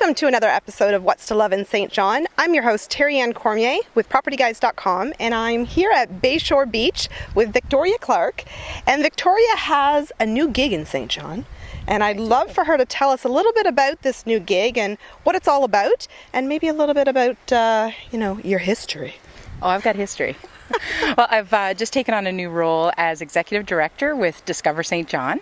Welcome to another episode of What's to Love in St. John. I'm your host, Terri-Ann with PropertyGuys.com, and I'm here at Bayshore Beach with Victoria Clarke. And Victoria has a new gig in St. John, and I'd love for her to tell us a little bit about this new gig and what it's all about, and maybe a little bit about, your history. Oh, I've got history. Well, I've just taken on a new role as Executive Director with Discover St. John.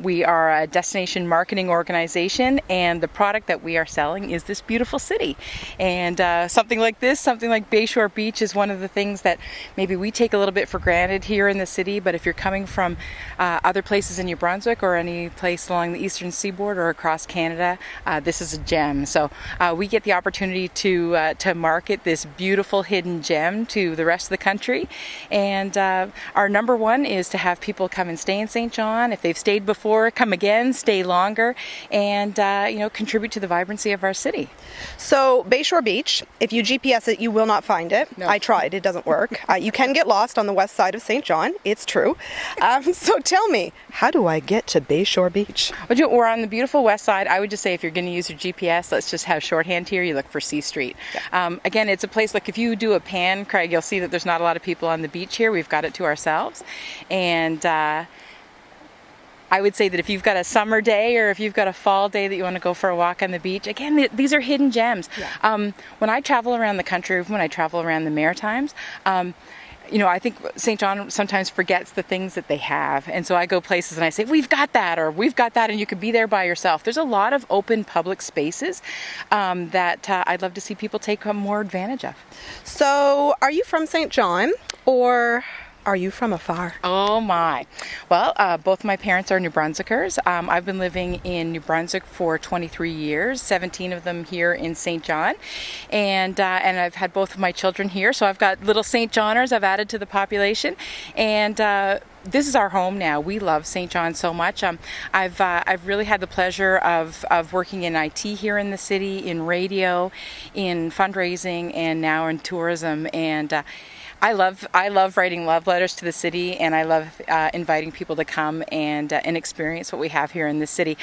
We are a destination marketing organization, and the product that we are selling is this beautiful city. And something like Bayshore Beach is one of the things that maybe we take a little bit for granted here in the city, but if you're coming from other places in New Brunswick or any place along the eastern seaboard or across Canada, this is a gem. So we get the opportunity to market this beautiful hidden gem to the rest of the country, and our number one is to have people come and stay in St. John. If they've stayed before, come again, stay longer, and contribute to the vibrancy of our city. So Bayshore Beach, if you GPS it, you will not find it. No. I tried, it doesn't work. You can get lost on the west side of St. John, it's true. So tell me, how do I get to Bayshore Beach? We're on the beautiful west side. I would just say if you're going to use your GPS, let's just have shorthand here. You look for C Street. Yeah. Again, it's a place, like if you do a pan, Craig, you'll see that there's not a lot of people on the beach here. We've got it to ourselves. And I would say that if you've got a summer day or if you've got a fall day that you want to go for a walk on the beach, again, these are hidden gems. Yeah. When I travel around the country, when I travel around the Maritimes, I think St. John sometimes forgets the things that they have. And so I go places and I say, we've got that, and you could be there by yourself. There's a lot of open public spaces that I'd love to see people take more advantage of. So are you from St. John, or are you from afar? Oh my. Well, both my parents are New Brunswickers. I've been living in New Brunswick for 23 years, 17 of them here in St. John. And I've had both of my children here, so I've got little St. Johners I've added to the population. And this is our home now. We love St. John so much. I've really had the pleasure of working in IT here in the city, in radio, in fundraising, and now in tourism. And I love writing love letters to the city, and I love inviting people to come and experience what we have here in the city.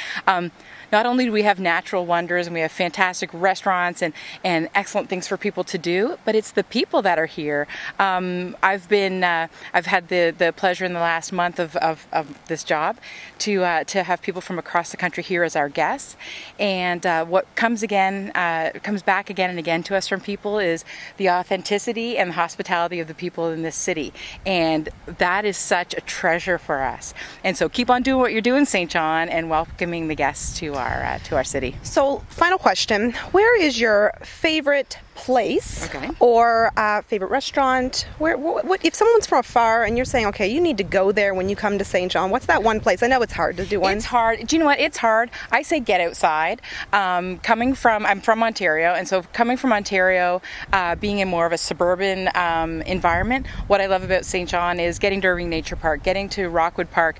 Not only do we have natural wonders and we have fantastic restaurants and excellent things for people to do, but it's the people that are here. I've had the pleasure in the last month of this job to have people from across the country here as our guests. And what comes back again and again to us from people is the authenticity and the hospitality of the people in this city. And that is such a treasure for us. And so keep on doing what you're doing, St. John, and welcoming the guests to our city. So, final question: where is your favorite place, okay, or favorite restaurant? What if someone's from afar and you're saying, okay, you need to go there when you come to St. John? What's that one place? I know it's hard to do one. It's hard. Do you know what? It's hard. I say get outside. I'm from Ontario, and so coming from Ontario, being in more of a suburban environment, what I love about St. John is getting to Irving Nature Park, getting to Rockwood Park,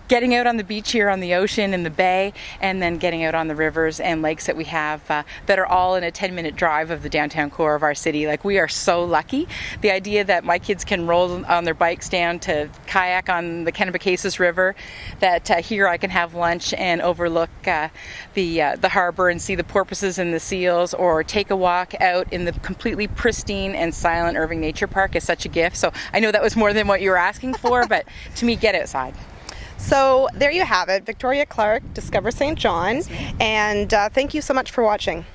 getting out on the beach here on the ocean and the bay, and then getting out on the rivers and lakes that we have that are all in a 10-minute drive of the downtown core of our city. Like, we are so lucky. The idea that my kids can roll on their bikes down to kayak on the Kennebecasis River, that here I can have lunch and overlook the harbor and see the porpoises and the seals, or take a walk out in the completely pristine and silent Irving Nature Park is such a gift. So I know that was more than what you were asking for, but to me, get outside. So there you have it, Victoria Clarke, Discover St. John, and thank you so much for watching.